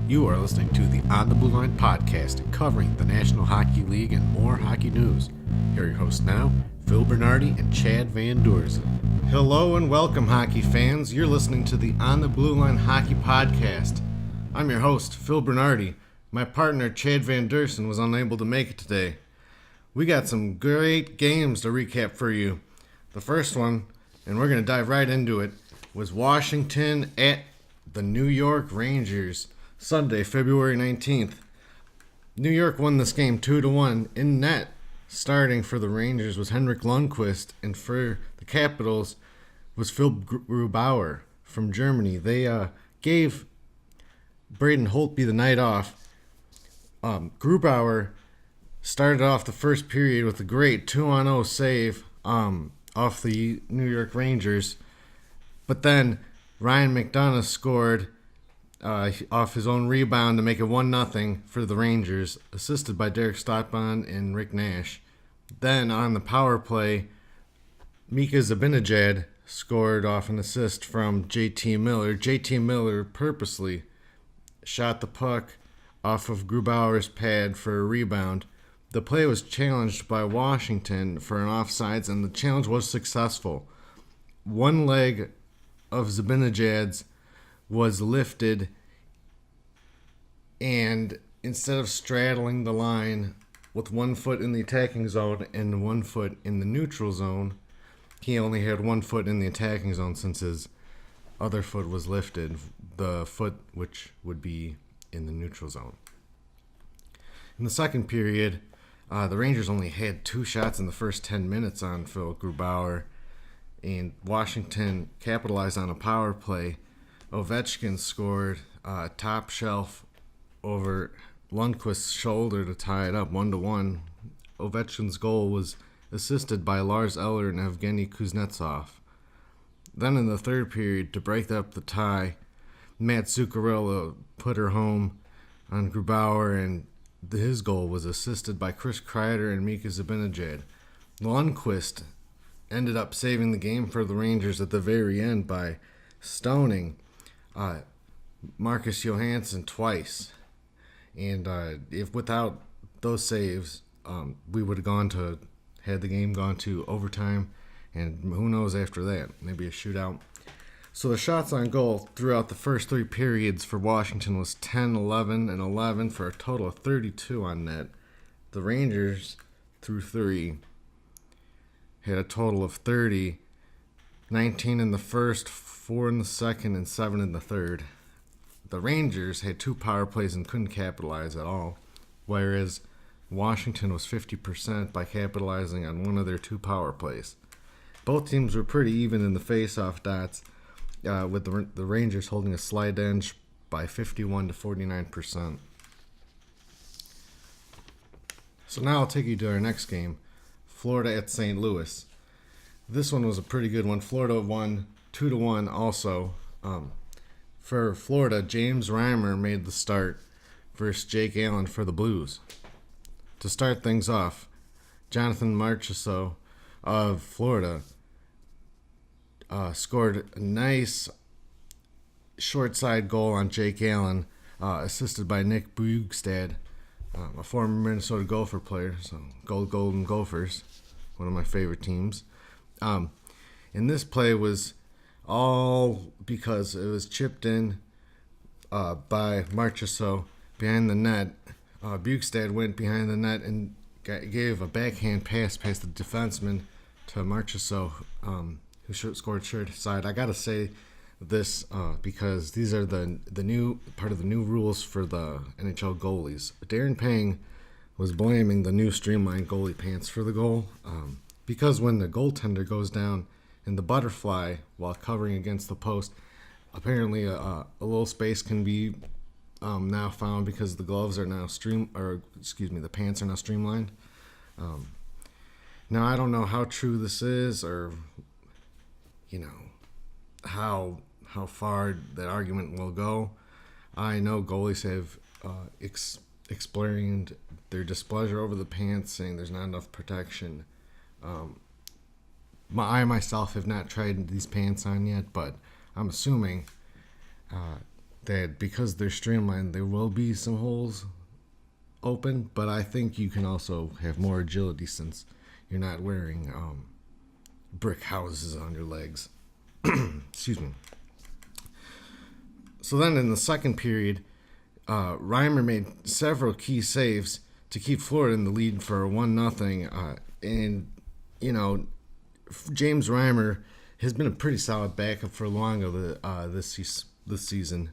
You are listening to the On the Blueline podcast, covering the National Hockey League and more hockey news. Here are your hosts now, Phil Bernardi and Chad Van Doorzen. Hello and welcome, hockey fans. You're listening to the On the Blueline hockey podcast. I'm your host, Phil Bernardi. My partner, Chad Van Doorzen, was unable to make it today. We got some great games to recap for you. The first one, and we're going to dive right into it, was Washington at the New York Rangers. Sunday, February 19th. New York won this game 2-1. In net, starting for the Rangers, was Henrik Lundqvist, and for the Capitals was Phil Grubauer from Germany. They gave Braden Holtby the night off. Grubauer started off the first period with a great 2-0 save off the New York Rangers, but then Ryan McDonough scored off his own rebound to make it 1-0 for the Rangers, assisted by Derek Stotbond and Rick Nash. Then on the power play, Mika Zibanejad scored off an assist from JT Miller. JT Miller purposely shot the puck off of Grubauer's pad for a rebound. The play was challenged by Washington for an offsides, and the challenge was successful. One leg of Zibanejad's was lifted, and instead of straddling the line with 1 foot in the attacking zone and 1 foot in the neutral zone, he only had 1 foot in the attacking zone since his other foot was lifted, the foot which would be in the neutral zone. In the second period, the Rangers only had 2 shots in the first 10 minutes on Phil Grubauer, and Washington capitalized on a power play. Ovechkin scored top shelf over Lundqvist's shoulder to tie it up 1-1. Ovechkin's goal was assisted by Lars Eller and Evgeny Kuznetsov. Then in the third period, to break up the tie, Matt Zuccarello put her home on Grubauer, and his goal was assisted by Chris Kreider and Mika Zibanejad. Lundqvist ended up saving the game for the Rangers at the very end by stoning Marcus Johansson twice, and if without those saves, we would have had the game gone to overtime, and who knows after that, maybe a shootout. So the shots on goal throughout the first 3 periods for Washington was 10, 11, and 11 for a total of 32 on net. The Rangers, through 3, had a total of 30, 19 in the first, 4 in the second, and 7 in the third. The Rangers had 2 power plays and couldn't capitalize at all, whereas Washington was 50% by capitalizing on 1 of their 2 power plays. Both teams were pretty even in the face-off dots, with the Rangers holding a slight edge by 51 to 49%. So now I'll take you to our next game, Florida at St. Louis. This one was a pretty good one. Florida won 2-1 also. For Florida, James Reimer made the start versus Jake Allen for the Blues. To start things off, Jonathan Marchessault of Florida scored a nice short side goal on Jake Allen, assisted by Nick Bjugstad, a former Minnesota Gopher player, so Golden Gophers, one of my favorite teams. And this play was all because it was chipped in by Marchessault behind the net. Bjugstad went behind the net and gave a backhand pass past the defenseman to Marchessault, who scored short side. I gotta say this because these are the new part of the new rules for the NHL goalies. Darren Pang was blaming the new streamlined goalie pants for the goal, because when the goaltender goes down in the butterfly while covering against the post, apparently a little space can be now found because the gloves are now the pants are now streamlined. Now I don't know how true this is, or how far that argument will go. I know goalies have explained their displeasure over the pants, saying there's not enough protection. I myself have not tried these pants on yet, but I'm assuming that because they're streamlined, there will be some holes open, but I think you can also have more agility since you're not wearing brick houses on your legs. Excuse me. So then in the second period, Reimer made several key saves to keep Florida in the lead for a 1-0. And, James Reimer has been a pretty solid backup for long of this season.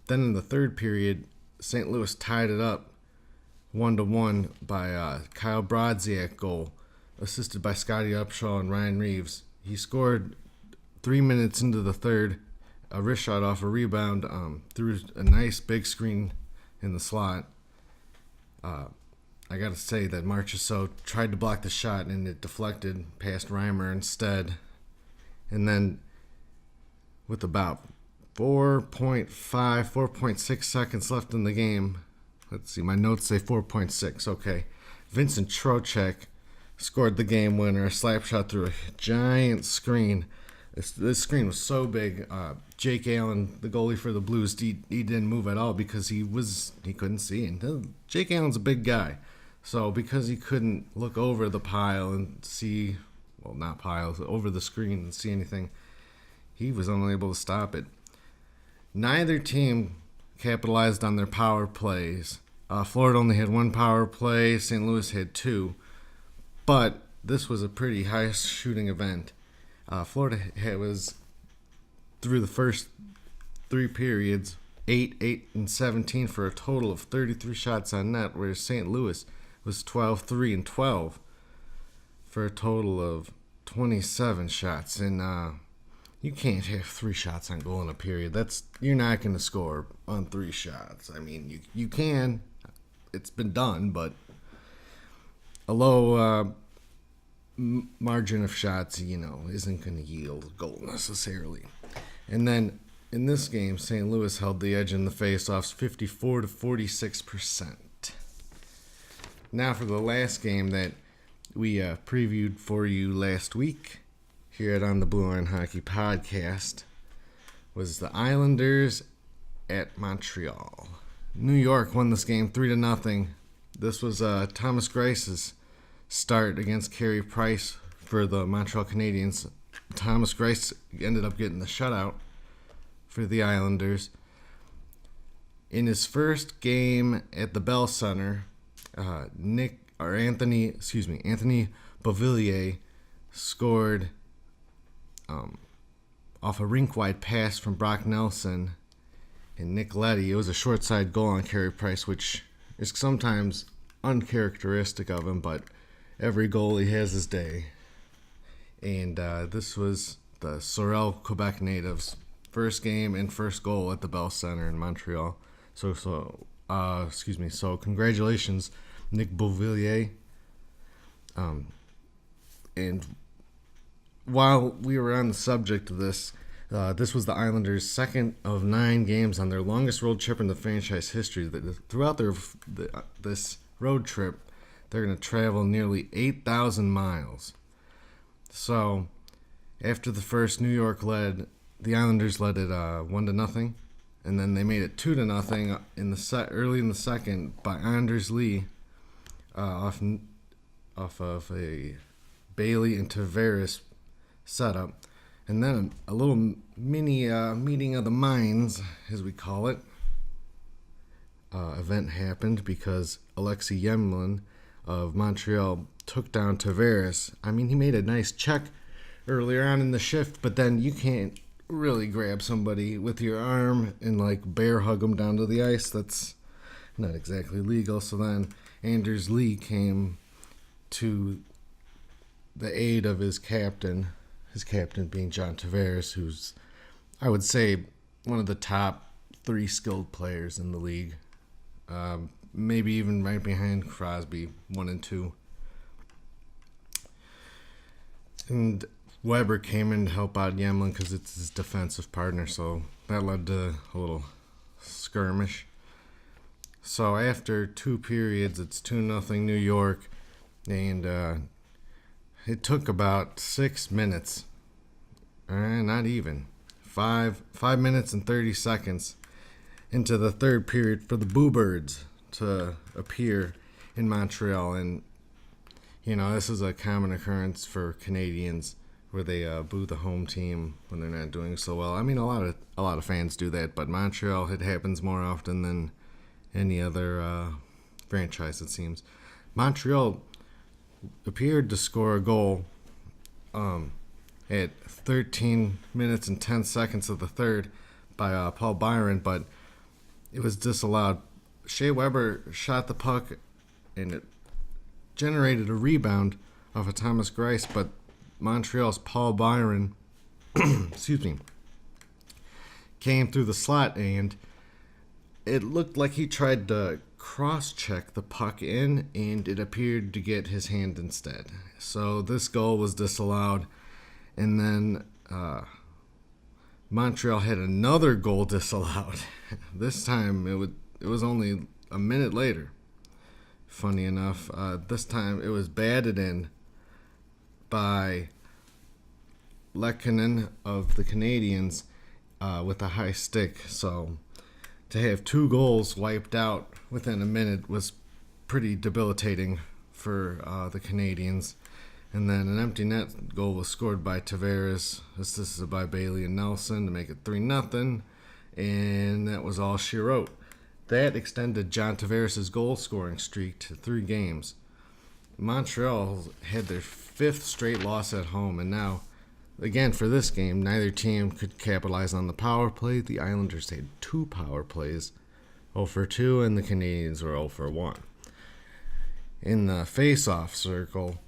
Then in the third period, St. Louis tied it up 1-1 by Kyle Brodziak goal, assisted by Scotty Upshaw and Ryan Reeves. He scored 3 minutes into the third, a wrist shot off a rebound through a nice big screen in the slot. I got to say that Marchessault tried to block the shot and it deflected past Reimer instead. And then with about 4.6 seconds left in the game, let's see, my notes say 4.6, okay. Vincent Trocheck scored the game winner, a slap shot through a giant screen. This screen was so big. Jake Allen, the goalie for the Blues, he didn't move at all because he couldn't see. And Jake Allen's a big guy, so because he couldn't look over the pile and see, well, not pile, over the screen and see anything, he was unable to stop it. Neither team capitalized on their power plays. Florida only had one power play. St. Louis had two, but this was a pretty high shooting event. Florida was, through the first three periods, 8, and 17 for a total of 33 shots on net, whereas St. Louis was 12, 3, and 12 for a total of 27 shots. And you can't have 3 shots on goal in a period. You're not going to score on 3 shots. I mean, you can. It's been done, but a low margin of shots, isn't going to yield a goal necessarily. And then in this game, St. Louis held the edge in the faceoffs, 54 to 46%. Now for the last game that we previewed for you last week here on the Blueline Hockey Podcast was the Islanders at Montreal. New York won this game 3-0. This was Thomas Grice's start against Carey Price for the Montreal Canadiens. Thomas Greiss ended up getting the shutout for the Islanders. In his first game at the Bell Center, Anthony Beauvillier scored off a rink-wide pass from Brock Nelson and Nick Leddy. It was a short side goal on Carey Price, which is sometimes uncharacteristic of him, but every goalie has his day. And this was the Sorel, Quebec natives' first game and first goal at the Bell Center in Montreal. So congratulations, Nick Beauvillier. And while we were on the subject of this, this was the Islanders' second of 9 games on their longest road trip in the franchise history. Throughout this road trip, they're going to travel nearly 8,000 miles. So, after the first, New York the Islanders led it 1-0, and then they made it 2-0 early in the second by Anders Lee off of a Bailey and Tavares setup. And then a little mini meeting of the minds, as we call it, event happened because Alexei Yemlin of Montreal took down Tavares. I mean, he made a nice check earlier on in the shift, but then you can't really grab somebody with your arm and bear hug them down to the ice. That's not exactly legal. So then Anders Lee came to the aid of his captain being John Tavares, who's, I would say, one of the top 3 skilled players in the league. Maybe even right behind Crosby, 1 and 2. And Weber came in to help out Yemlin because it's his defensive partner, so that led to a little skirmish. So after 2 periods, it's 2-0 New York, and it took about 6 minutes. Not even. 5 minutes and 30 seconds. into the third period for the Boo Birds to appear in Montreal. And, this is a common occurrence for Canadiens where they boo the home team when they're not doing so well. I mean, a lot of fans do that, but Montreal, it happens more often than any other franchise, it seems. Montreal appeared to score a goal at 13 minutes and 10 seconds of the third by Paul Byron, but it was disallowed. Shea Weber shot the puck, and it generated a rebound off of Thomas Greiss, but Montreal's Paul Byron came through the slot, and it looked like he tried to cross-check the puck in, and it appeared to get his hand instead. So this goal was disallowed, and then Montreal had another goal disallowed. This time it was only a minute later. Funny enough, this time it was batted in by Lehkonen of the Canadiens with a high stick. So to have two goals wiped out within a minute was pretty debilitating for the Canadiens. And then an empty net goal was scored by Tavares, assisted by Bailey and Nelson to make it 3-0. And that was all she wrote. That extended John Tavares' goal-scoring streak to 3 games. Montreal had their 5th straight loss at home, and now, again, for this game, neither team could capitalize on the power play. The Islanders had 2 power plays, 0 for 2, and the Canadiens were 0 for 1. In the face-off circle,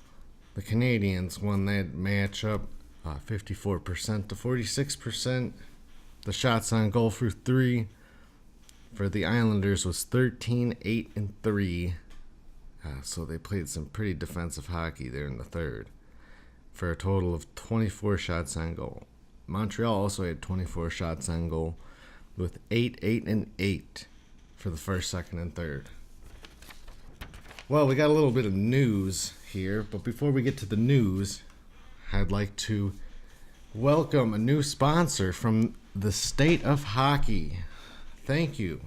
the Canadiens won that matchup 54% to 46%. The shots on goal for 3 for the Islanders was 13, 8, and 3. So they played some pretty defensive hockey there in the third for a total of 24 shots on goal. Montreal also had 24 shots on goal with 8, 8, and 8 for the first, second, and third. Well, we got a little bit of news here, but before we get to the news, I'd like to welcome a new sponsor from the State of Hockey. Thank you.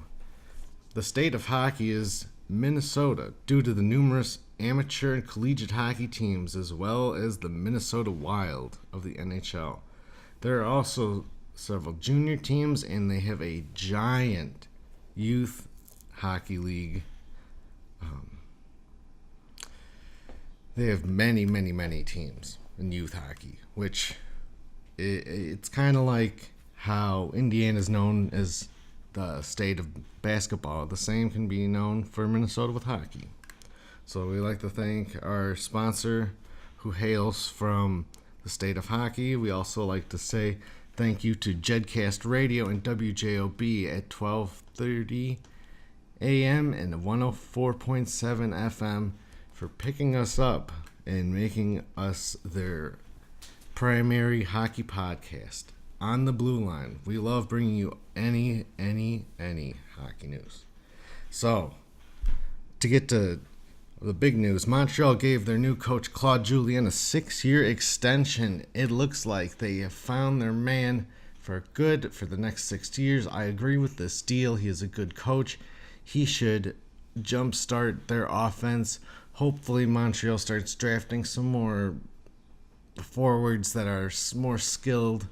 The State of Hockey is Minnesota, due to the numerous amateur and collegiate hockey teams, as well as the Minnesota Wild of the NHL. There are also several junior teams, and they have a giant youth hockey league. They have many, many, many teams in youth hockey, which it's kind of like how Indiana is known as the state of basketball. The same can be known for Minnesota with hockey. So we like to thank our sponsor who hails from the State of Hockey. We also like to say thank you to Jedcast Radio and WJOB at 12:30 a.m. and 104.7 FM for picking us up and making us their primary hockey podcast on the Blueline. We love bringing you any hockey news. So, to get to the big news, Montreal gave their new coach Claude Julien a 6-year extension. It looks like they have found their man for good for the next 6 years. I agree with this deal. He is a good coach. He should jumpstart their offense. Hopefully Montreal starts drafting some more forwards that are more skilled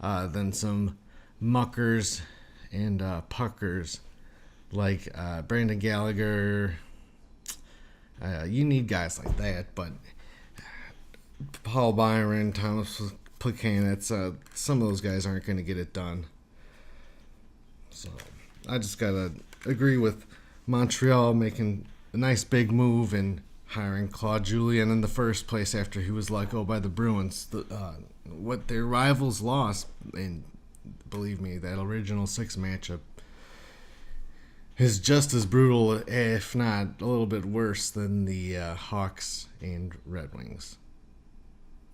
than some muckers and puckers like Brandon Gallagher. You need guys like that, but Paul Byron, Thomas Plekanec, some of those guys aren't going to get it done. So I just got to agree with Montreal making a nice big move and hiring Claude Julien in the first place after he was let go by the Bruins. What their rivals lost, and believe me, that original 6 matchup is just as brutal, if not a little bit worse, than the Hawks and Red Wings.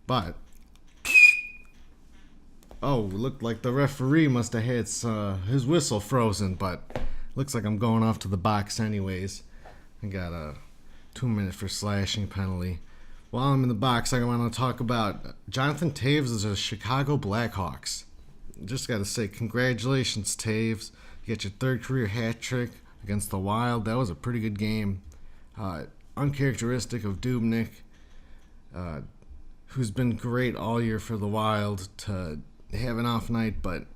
But, looked like the referee must have had his whistle frozen, but looks like I'm going off to the box anyways. I got a 2-minute for slashing penalty. While I'm in the box, I want to talk about Jonathan Toews of the Chicago Blackhawks. Just got to say, congratulations, Toews. You got your third career hat trick against the Wild. That was a pretty good game. Uncharacteristic of Dubnyk, who's been great all year for the Wild, to have an off night, but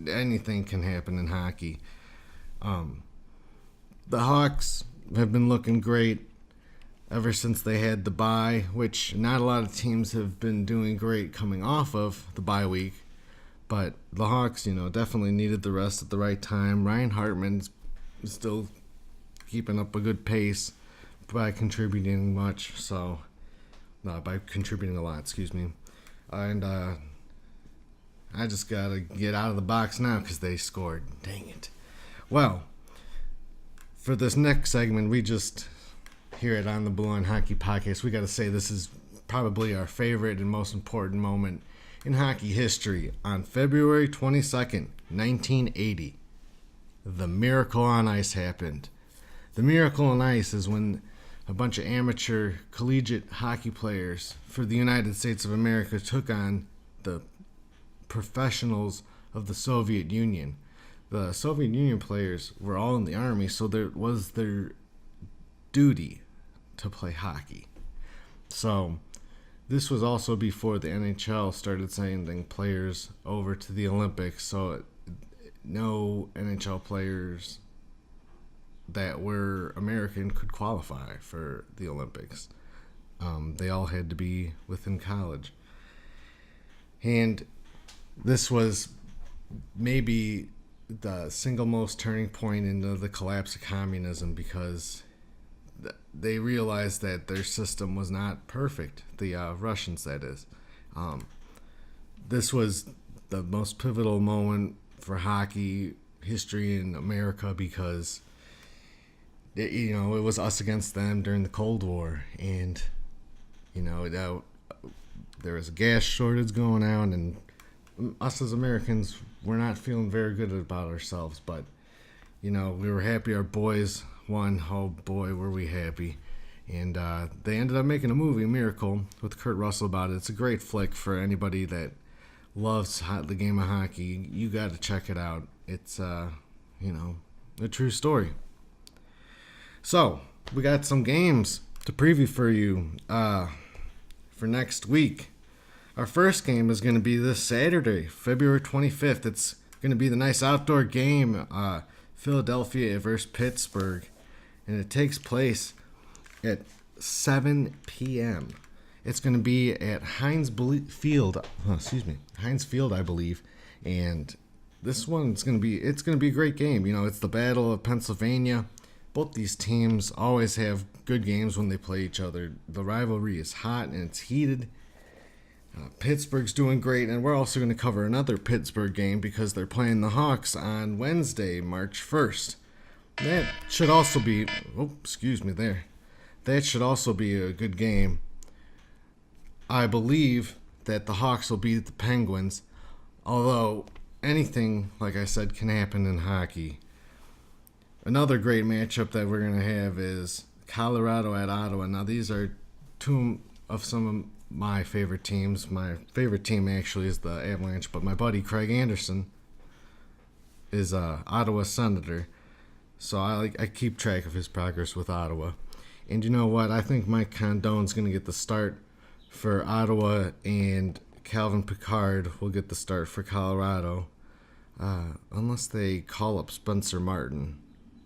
anything can happen in hockey. The Hawks have been looking great ever since they had the bye, which not a lot of teams have been doing great coming off of the bye week. But the Hawks, definitely needed the rest at the right time. Ryan Hartman's still keeping up a good pace by contributing much. By contributing a lot, excuse me. And I just got to get out of the box now because they scored. Dang it. Well, for this next segment, we just, here at On the Blueline Hockey Podcast, we got to say this is probably our favorite and most important moment in hockey history. On February 22nd, 1980, the Miracle on Ice happened. The Miracle on Ice is when a bunch of amateur collegiate hockey players for the United States of America took on the professionals of the Soviet Union. The Soviet Union players were all in the army, so it was their duty to play hockey. So this was also before the NHL started sending players over to the Olympics, so no NHL players that were American could qualify for the Olympics. They all had to be within college. And this was maybe the single most turning point into the collapse of communism, because they realized that their system was not perfect. The Russians, that is. This was the most pivotal moment for hockey history in America, because it was us against them during the Cold War, and there was a gas shortage going on, and us as Americans were not feeling very good about ourselves. But we were happy our boys won. Oh boy, were we happy. And they ended up making a movie, Miracle, with Kurt Russell about it. It's a great flick for anybody that loves the game of hockey. You got to check it out. It's a true story. So we got some games to preview for you for next week. Our first game is going to be this Saturday, February 25th. It's going to be the nice outdoor game, Philadelphia versus Pittsburgh, and it takes place at 7 p.m. It's going to be at Heinz Field, I believe, and this one's going to be a great game. It's the Battle of Pennsylvania. Both these teams always have good games when they play each other. The rivalry is hot and it's heated. Pittsburgh's doing great, and we're also going to cover another Pittsburgh game because they're playing the Hawks on Wednesday, March 1st. That should also be, that should also be a good game. I believe that the Hawks will beat the Penguins, although anything, like I said, can happen in hockey. Another great matchup that we're going to have is Colorado at Ottawa. Now, these are two of some of my favorite teams. My favorite team actually is the Avalanche, but my buddy Craig Anderson is Ottawa Senator, so I keep track of his progress with Ottawa. And you know what? I think Mike Condone's going to get the start for Ottawa, and Calvin Pickard will get the start for Colorado, unless they call up Spencer Martin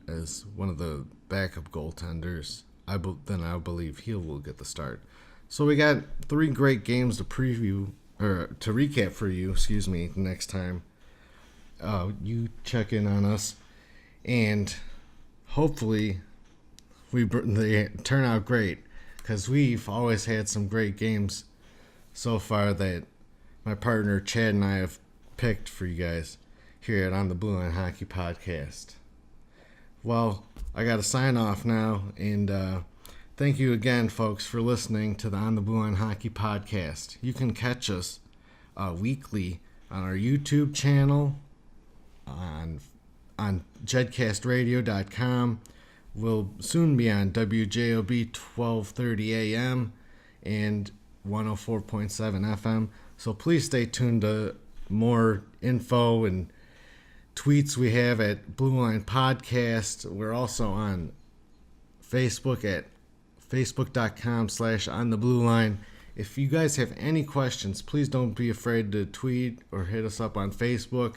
as one of the backup goaltenders. Then I believe he will get the start. So we got 3 great games to recap for you, next time you check in on us. And hopefully they turn out great, because we've always had some great games so far that my partner Chad and I have picked for you guys here at On the Blueline Hockey Podcast. Well, I got to sign off now, and thank you again, folks, for listening to the On the Blueline Hockey Podcast. You can catch us weekly on our YouTube channel, on jedcastradio.com. We'll soon be on WJOB 1230 AM and 104.7 FM. So please stay tuned to more info and tweets we have at Blueline Podcast. We're also on Facebook at facebook.com/ontheblueline. If you guys have any questions, please don't be afraid to tweet or hit us up on Facebook.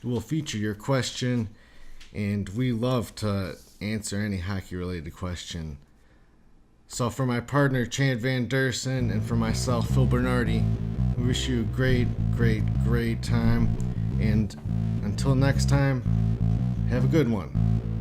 We'll feature your question, and we love to answer any hockey-related question. So for my partner, Chad Van Dersen, and for myself, Phil Bernardi, we wish you a great time. And until next time, have a good one.